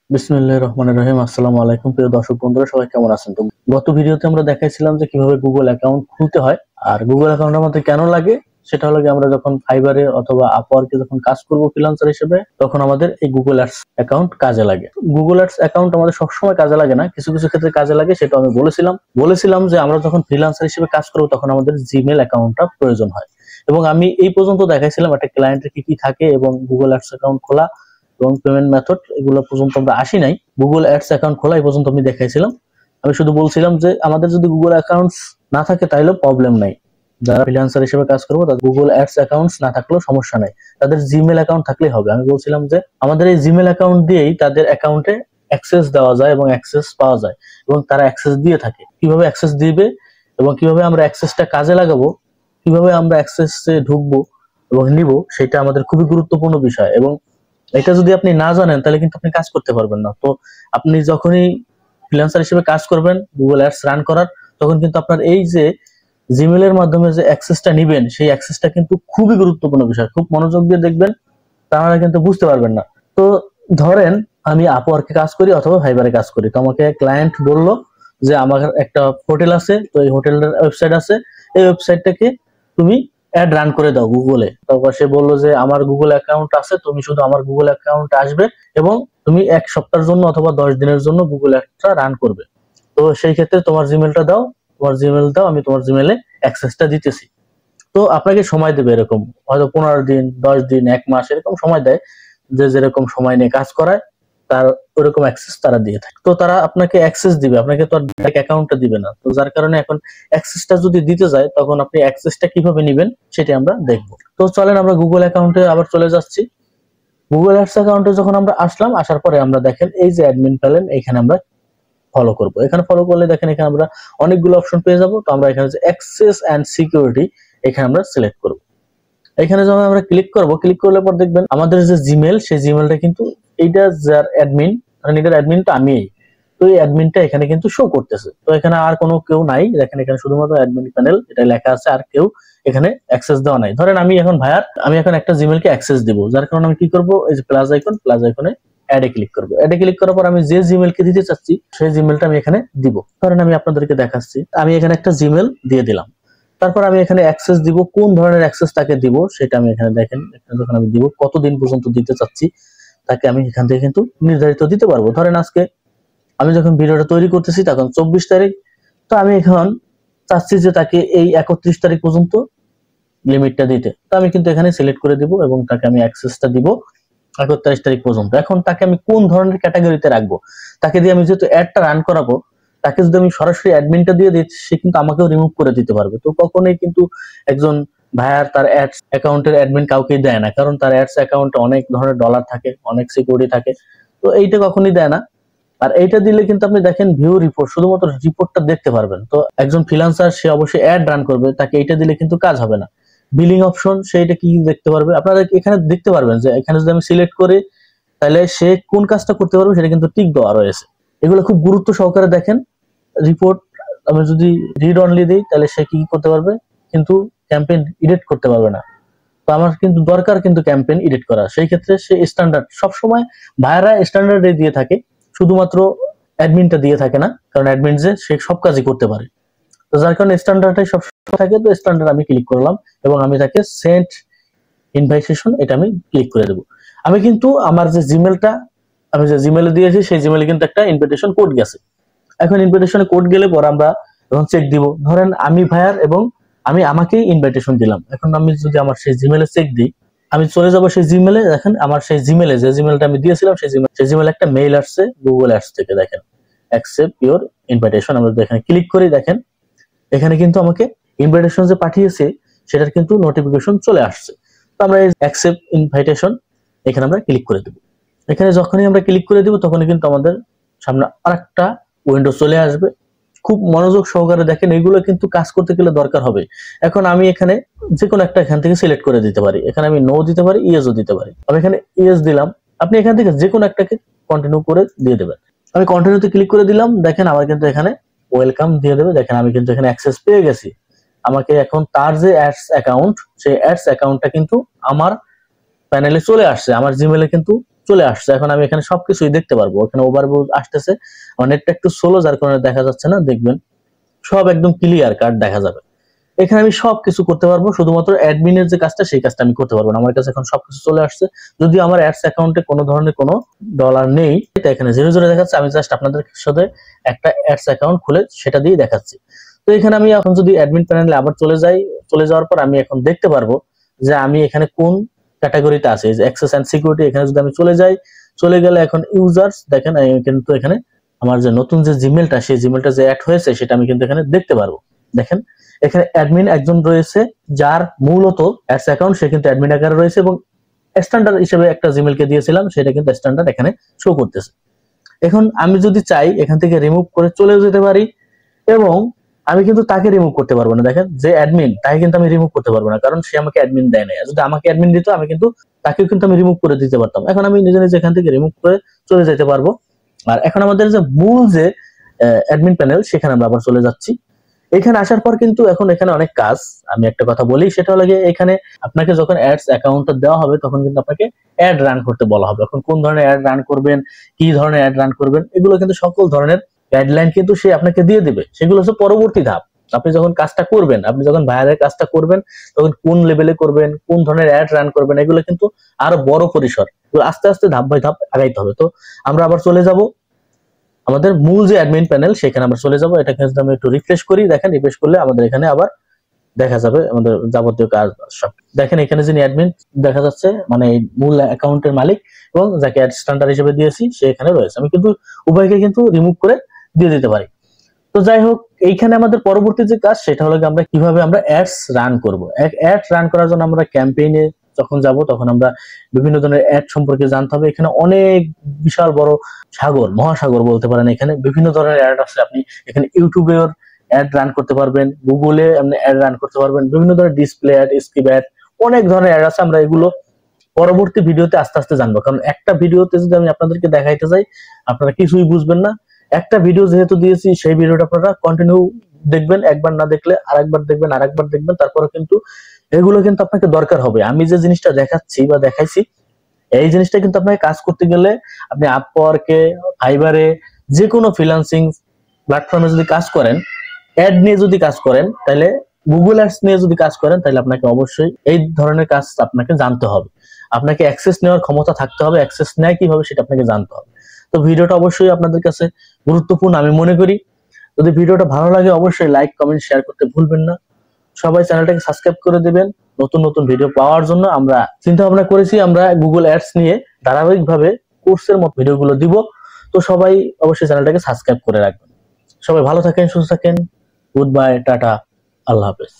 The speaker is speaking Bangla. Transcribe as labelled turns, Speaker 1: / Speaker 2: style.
Speaker 1: বিসমিল্লাহির রহমানির রহিম। আসসালামু আলাইকুম প্রিয় দর্শক বন্ধুরা, সবাই কেমন আছেন? তো গত ভিডিওতে আমরা দেখাইছিলাম যে কিভাবে গুগল অ্যাকাউন্ট খুলতে হয়। আর গুগল অ্যাকাউন্ট আমাদের কেন লাগে সেটা হলো কি, আমরা যখন ফাইবারে অথবা আপওয়ার্কে যখন কাজ করব ফ্রিল্যান্সার হিসেবে, তখন আমাদের এই গুগল অ্যাডস অ্যাকাউন্ট কাজে লাগে। গুগল অ্যাডস অ্যাকাউন্ট আমাদের সবসময় কাজে লাগে না, কিছু কিছু ক্ষেত্রে কাজে লাগে। সেটা আমি বলেছিলাম যে আমরা যখন ফ্রিল্যান্সার হিসেবে কাজ করব তখন আমাদের জিমেল অ্যাকাউন্টটা প্রয়োজন হয়। এবং আমি এই পর্যন্ত দেখাইছিলাম একটা ক্লায়েন্টের কি কি থাকে এবং গুগল অ্যাডস অ্যাকাউন্ট খোলা এবং পেমেন্ট মেথড, এগুলো পর্যন্ত আমরা আসি নাই। গুগল অ্যাডস অ্যাকাউন্ট খোলা এই পর্যন্ত আমি দেখাইছিলাম। আমি শুধু বলছিলাম যে আমাদের যদি গুগল অ্যাকাউন্টস না থাকে তাহলে প্রবলেম নাই। যারা ফ্রিল্যান্সার হিসেবে কাজ করবো তাদের গুগল অ্যাডস অ্যাকাউন্টস না থাকলেও সমস্যা নাই, তাদের জিমেল অ্যাকাউন্ট থাকলেই হবে। আমি বলছিলাম যে আমাদের এই জিমেল অ্যাকাউন্ট দিয়েই তাদের অ্যাকাউন্টে অ্যাক্সেস দেওয়া যায় এবং অ্যাক্সেস পাওয়া যায়, এবং তারা অ্যাক্সেস দিয়ে থাকে। কিভাবে অ্যাক্সেস দিবে এবং কিভাবে আমরা অ্যাক্সেসটা কাজে লাগাবো, কিভাবে আমরা অ্যাক্সেসে ঢুকবো এবং নিব, সেটা আমাদের খুবই গুরুত্বপূর্ণ বিষয়। এবং এটা যদি আপনি না জানেন তাহলে কিন্তু আপনি কাজ করতে পারবেন না। তো আপনি যখনই ফ্রিল্যান্সার হিসেবে কাজ করবেন গুগল অ্যাডস রান করার, তখন কিন্তু আপনার এই যে জিমেলের মাধ্যমে যে অ্যাক্সেসটা নিবেন সেই অ্যাক্সেসটা কিন্তু খুবই গুরুত্বপূর্ণ বিষয়। খুব মনোযোগ দিয়ে দেখবেন, তাহলে কিন্তু বুঝতে পারবেন না। তো ধরেন আমি আপওয়ার্কে কাজ করি অথবা ফাইবারে কাজ করি, তো আমাকে ক্লায়েন্ট বলল যে আমার একটা হোটেল আছে, তো এই হোটেলের ওয়েবসাইট আছে, এই ওয়েবসাইটটাকে তুমি অ্যাড রান করে দাও গুগলে। তারপর সে বললো যে আমার গুগল অ্যাকাউন্ট আছে, তুমি শুধু আমার গুগল অ্যাকাউন্টে আসবে এবং তুমি 1 সপ্তাহের জন্য অথবা 10 দিনের জন্য গুগল অ্যাডটা রান করবে। তো সেই ক্ষেত্রে তোমার জিমেলটা দাও, আমি তোমার জিমেলে অ্যাক্সেসটা দিতেছি। তো আপনাকে সময় দেবে, এরকম হয়তো 15 দিন, 10 দিন, 1 মাস এরকম সময় দেয়। যে যেরকম সময় নিয়ে কাজ করায় তার ওরকম অ্যাক্সেস তারা দিয়ে থাকে। তো তারা আপনাকে অ্যাক্সেস দিবে, আপনাকে তো আর অ্যাকাউন্টটা দিবে না। তো যার কারণে এখন অ্যাক্সেসটা যদি দিতে যায় তখন আপনি অ্যাক্সেসটা কিভাবে নেবেন সেটা আমরা দেখবো। তো চলেন আমরা গুগল অ্যাকাউন্টে আবার চলে যাচ্ছি। গুগল অ্যাডস অ্যাকাউন্টে যখন আমরা আসলাম, আসার পরে আমরা দেখেন এই যে অ্যাডমিন প্যানেল, এখানে আমরা ফলো করব। এখানে ফলো করলে দেখেন এখানে আমরা অনেকগুলো অপশন পেয়ে যাব। তো আমরা এখানে যে অ্যাক্সেস এন্ড সিকিউরিটি, এখানে আমরা সিলেক্ট করব। এখানে যখন আমরা ক্লিক করব, ক্লিক করলে পর দেখবেন আমাদের যে জিমেল, সেই জিমেলটা কিন্তু এইটা যার অ্যাডমিন, কারণ এটার অ্যাডমিনটা আমিই। তো এই অ্যাডমিনটা এখানে কিন্তু শো করতেছে। তো এখানে আর কোনো কেউ নাই, দেখেন এখানে শুধুমাত্র অ্যাডমিন প্যানেল এটা লেখা আছে, আর কেউ এখানে অ্যাক্সেস দেওয়া নাই। ধরেন আমি এখন একটা জিমেলকে অ্যাক্সেস দিব, যার কারণে আমি কি করব, এই যে প্লাস আইকনে অ্যাডে ক্লিক করব। অ্যাডে ক্লিক করার পর আমি যে জিমেলকে দিতে চাচ্ছি সেই জিমেলটা আমি এখানে দিব। ধরেন আমি আপনাদেরকে দেখাচ্ছি, আমি এখানে একটা জিমেল দিয়ে দিলাম। তারপর আমি এখানে অ্যাক্সেস দিব, কোন ধরনের অ্যাক্সেস তাকে দিব সেটা আমি এখানে দেখেন, এখানে যখন আমি দিব কতদিন পর্যন্ত দিতে চাচ্ছি তাকে আমি এখান থেকে কিন্তু নির্ধারিত দিতে পারবো। ধরেন আজকে আমি যখন ভিডিওটা তৈরি করতেছি তখন 24 তারিখ, তো আমি এখন চাচ্ছি যে তাকে এই 31 তারিখ পর্যন্ত লিমিটটা দিতে। তো আমি কিন্তু এখানে সিলেক্ট করে দিব এবং তাকে আমি অ্যাক্সেসটা দিব 31 তারিখ পর্যন্ত। এখন তাকে আমি কোন ধরনের ক্যাটাগরিতে রাখবো, তাকে দিয়ে আমি যেহেতু অ্যাডটা রান করাবো, তাকে যদি আমি সরাসরি অ্যাডমিনটা দিয়ে দিই সে কিন্তু আমাকেও রিমুভ করে দিতে পারবে। তো কখনোই কিন্তু একজন ভাইয়ার তার অ্যাডস অ্যাকাউন্টের অ্যাডমিন কাউকেই দেয় না, কারণ তার অ্যাডস অ্যাকাউন্টে অনেক ধরনের ডলার থাকে, অনেক সিকিউরিটি থাকে। তো এইটা কখনোই দেয় না। আর এইটা দিলে কিন্তু আপনি দেখেন ভিউ রিপোর্ট, শুধুমাত্র রিপোর্টটা দেখতে পারবেন। তো একজন ফ্রিল্যান্সার সে অবশ্যই অ্যাড রান করবে, তাকে এইটা দিলে কিন্তু কাজ হবে না। বিলিং অপশন সেইটা কি দেখতে পারবে, আপনারা এখানে দেখতে পারবেন যে এখানে যদি আমি সিলেক্ট করি তাহলে সে কোন কাজটা করতে পারবে সেটা কিন্তু টিক দেওয়া রয়েছে। এগুলো খুব গুরুত্ব সহকারে দেখেন। রিপোর্ট আমি যদি রিড অনলি দিই তাহলে সে কি করতে পারবে, কিন্তু ক্যাম্পেইন এডিট করতে পারবে না। তো আমার কিন্তু দরকার কিন্তু ক্যাম্পেইন এডিট করা, সেই ক্ষেত্রে সে স্ট্যান্ডার্ড সবসময় ভাইয়ারা স্ট্যান্ডার্ড দিয়ে থাকে, শুধুমাত্র অ্যাডমিনটা দিয়ে থাকে না, কারণ অ্যাডমিন যে সে সব কাজই করতে পারে। তো যার কারণে স্ট্যান্ডার্ডটাই সব থাকে। তো স্ট্যান্ডার্ড আমি ক্লিক করলাম এবং আমি তাকে সেন্ড ইনভাইটেশন এটা আমি ক্লিক করে দেবো। আমি কিন্তু আমার যে জিমেলটা আমি যে জিমেলে দিয়েছি সেই জিমেলে কিন্তু একটা ইনভিটেশন কোড গেছে। এখন ইনভিটেশনে কোড গেলে পর আমরা যখন চেক দিব, ধরেন আমি ভাইয়ার এবং আমি আমাকেই ইনভাইটেশন দিলাম। এখন আমি যদি আমার সেই জিমেলে চেক দিই, আমি চলে যাব সেই জিমেলে, দেখেন আমার সেই জিমেলে যে জিমেলটা আমি দিয়েছিলাম সেই জিমেলে একটা মেইল আসছে গুগল অ্যাডস থেকে। দেখেন অ্যাকসেপ্ট ইওর ইনভাইটেশন, আমরা যদি এখানে ক্লিক করি দেখেন এখানে কিন্তু আমাকে ইনভাইটেশন যে পাঠিয়েছে সেটার কিন্তু নোটিফিকেশন চলে আসছে। তো আমরা এই অ্যাকসেপ্ট ইনভাইটেশন এখানে আমরা ক্লিক করে দেব। এখানে যখনই আমরা ক্লিক করে দিব তখনই কিন্তু আমাদের সামনে আরেকটা উইন্ডো চলে আসবে। খুব মনোযোগ সহকারে দেখেন, এগুলো কিন্তু কাজ করতে গেলে দরকার হবে। এখন আমি এখানে যে কোনো একটা এখান থেকে সিলেক্ট করে দিতে পারি, এখানে আমি নো দিতে পারি, ইয়েসও দিতে পারি। আমি এখানে ইয়েস দিলাম, আপনি এখান থেকে যে কোনো একটাকে কন্টিনিউ করে দিয়ে দেবেন। আমি কন্টিনিউতে ক্লিক করে দিলাম, দেখেন আমার কিন্তু এখানে ওয়েলকাম দিয়ে দেবে। দেখেন আমি কিন্তু এখানে অ্যাক্সেস পেয়ে গেছি। আমাকে এখন তার যে অ্যাডস অ্যাকাউন্ট, সেই অ্যাডস অ্যাকাউন্টটা কিন্তু আমার প্যানেলে চলে আসছে, আমার জিমেলে কিন্তু চলে আসছে। এখন আমি এখানে সবকিছুই দেখতে পারবো। এখানে ওভারভিউ আসতেছে, আমার নেটটা একটু স্লো যার কারণে দেখা যাচ্ছে না। দেখবেন সব একদম ক্লিয়ার কাট দেখা যাবে। এখানে আমি সবকিছু করতে পারবো, শুধুমাত্র অ্যাডমিনের যে কাজটা সেই কাজটা আমি করতে পারবো না। আমার কাছে এখন সবকিছু চলে আসছে, যদিও আমার অ্যাডস অ্যাকাউন্টে কোনো ধরনের কোনো ডলার নেই। এটা এখানে 0 দেখাচ্ছে। আমি জাস্ট আপনাদের সাথে একটা অ্যাডস অ্যাকাউন্ট খুলে সেটা দিয়ে দেখাচ্ছি। তো এখানে আমি এখন যদি অ্যাডমিন প্যানেলে আবার চলে যাই, চলে যাওয়ার পর আমি এখন দেখতে পারবো যে আমি এখানে কোন ক্যাটাগরিতে আছে। যে অ্যাক্সেস এন্ড সিকিউরিটি, এখানে যদি আমি চলে যাই, চলে গেলে এখন ইউজার্স দেখেন আমি কিন্তু এখানে আমার যে নতুন যে জিমেলটা, সেই জিমেলটা যে অ্যাড হয়েছে সেটা আমি কিন্তু এখানে দেখতে পারবো। দেখেন এখানে অ্যাডমিন একজন রয়েছে, যার মূলত অ্যাডস অ্যাকাউন্ট, সে কিন্তু অ্যাডমিন আকারে রয়েছে এবং স্ট্যান্ডার্ড হিসেবে একটা জিমেলকে দিয়েছিলাম, সেটা কিন্তু স্ট্যান্ডার্ড এখানে শো করতেছে। এখন আমি যদি চাই এখান থেকে রিমুভ করে চলে যেতে পারি, এবং আমি কিন্তু তাকে রিমুভ করতে পারবো না। দেখেন যে অ্যাডমিন, তাকে কিন্তু আমি রিমুভ করতে পারবো না, কারণ সে আমাকে অ্যাডমিন দেয় না। যদি আমাকে অ্যাডমিন দিত আমি কিন্তু তাকে কিন্তু আমি রিমুভ করে দিতে পারতাম। এখন আমি নিজে নিজে এখান থেকে রিমুভ করে চলে যেতে পারবো। আর এখন আমাদের যে মূল যে অ্যাডমিন প্যানেল, সেখানে আমরা আবার চলে যাচ্ছি। এখানে আসার পর কিন্তু এখন এখানে অনেক কাজ। আমি একটা কথা বলি, সেটা হলো গিয়ে এখানে আপনাকে যখন অ্যাডস অ্যাকাউন্টটা দেওয়া হবে তখন কিন্তু আপনাকে অ্যাড রান করতে বলা হবে। এখন কোন ধরনের অ্যাড রান করবেন, কি ধরনের অ্যাড রান করবেন, এগুলো কিন্তু সকল ধরনের গাইডলাইন কিন্তু সে আপনাকে দিয়ে দিবে। সেগুলো হচ্ছে পরবর্তী ধাপ। আপনি যখন কাজটা করবেন, আপনি যখন ভাইরালের কাজটা করবেন, তখন কোন লেভেলে করবেন, কোন ধরনের অ্যাড রান করবেন, এগুলো কিন্তু আরো বড় পরিসর। আস্তে আস্তে ধাপ বাই ধাপ আগাইতে হবে। তো আমরা আবার চলে যাব আমাদের মূল যে অ্যাডমিন প্যানেল, সেখানে আমরা চলে যাব। এটাকে যদি আমি একটু রিফ্রেশ করি, দেখেন রিফ্রেশ করলে আমাদের এখানে আবার দেখা যাবে আমাদের যাবতীয় কাজ সব। দেখেন এখানে যিনি অ্যাডমিন দেখা যাচ্ছে, মানে এই মূল অ্যাকাউন্টের মালিক এবং যাকে অ্যাড স্ট্যান্ডার্ড হিসেবে দিয়েছি সে এখানে রয়েছে। আমি কিন্তু উভয়কে কিন্তু রিমুভ করে দিয়ে দিতে পারি। তো যাই হোক, এইখানে আমাদের পরবর্তী যে কাজ সেটা হলো আমরা কিভাবে আমরা অ্যাডস রান করব। অ্যাড রান করার জন্য আমরা ক্যাম্পেইনে যখন যাব তখন আমরা বিভিন্ন ধরনের অ্যাড সম্পর্কে জানতে হবে। এখানে অনেক বিশাল বড় সাগর, মহাসাগর বলতে পারেন। এখানে বিভিন্ন ধরনের অ্যাড আছে। আপনি এখানে ইউটিউবের অ্যাড রান করতে পারবেন, গুগলে আপনি অ্যাড রান করতে পারবেন, বিভিন্ন ধরনের ডিসপ্লে অ্যাড, স্কিপ অ্যাড, অনেক ধরনের অ্যাড আছে। আমরা এগুলো পরবর্তী ভিডিওতে আস্তে আস্তে জানবো, কারণ একটা ভিডিওতে যদি আমি আপনাদেরকে দেখাইতে যাই আপনারা কিছুই বুঝবেন না। একটা ভিডিও যেহেতু দিয়েছি, সেই ভিডিওটা আপনারা কন্টিনিউ দেখবেন, একবার না দেখলে আরেকবার দেখবেন, আরেকবার দেখবেন, তারপরে কিন্তু এগুলো কিন্তু আপনাকে দরকার হবে। আমি যে জিনিসটা দেখাচ্ছি বা দেখাইছি, এই জিনিসটা কিন্তু আপনাকে কাজ করতে গেলে আপনি আপওয়ার্কে, ফাইবারে, যে কোনো ফ্রিল্যান্সিং প্ল্যাটফর্মে যদি কাজ করেন, অ্যাড নিয়ে যদি কাজ করেন, তাহলে গুগল অ্যাডস নিয়ে যদি কাজ করেন, তাহলে আপনাকে অবশ্যই এই ধরনের কাজ আপনাকে জানতে হবে। আপনাকে অ্যাক্সেস নেওয়ার ক্ষমতা থাকতে হবে, অ্যাক্সেস নেয় কিভাবে সেটা আপনাকে জানতে হবে। তো ভিডিওটা অবশ্যই আপনাদের কাছে গুরুত্বপূর্ণ আমি মনে করি। যদি ভিডিওটা ভালো লাগে অবশ্যই লাইক, কমেন্ট, শেয়ার করতে ভুলবেন না। সবাই চ্যানেলটাকে সাবস্ক্রাইব করে দিবেন নতুন নতুন ভিডিও পাওয়ার জন্য। আমরা চিন্তা ভাবনা করেছি আমরা গুগল অ্যাডস নিয়ে ধারাবাহিকভাবে কোর্সের মতো ভিডিওগুলো দিব। তো সবাই অবশ্যই চ্যানেলটাকে সাবস্ক্রাইব করে রাখবেন। সবাই ভালো থাকেন, সুস্থ থাকেন। গুড বাই, টাটা, আল্লাহ হাফেজ।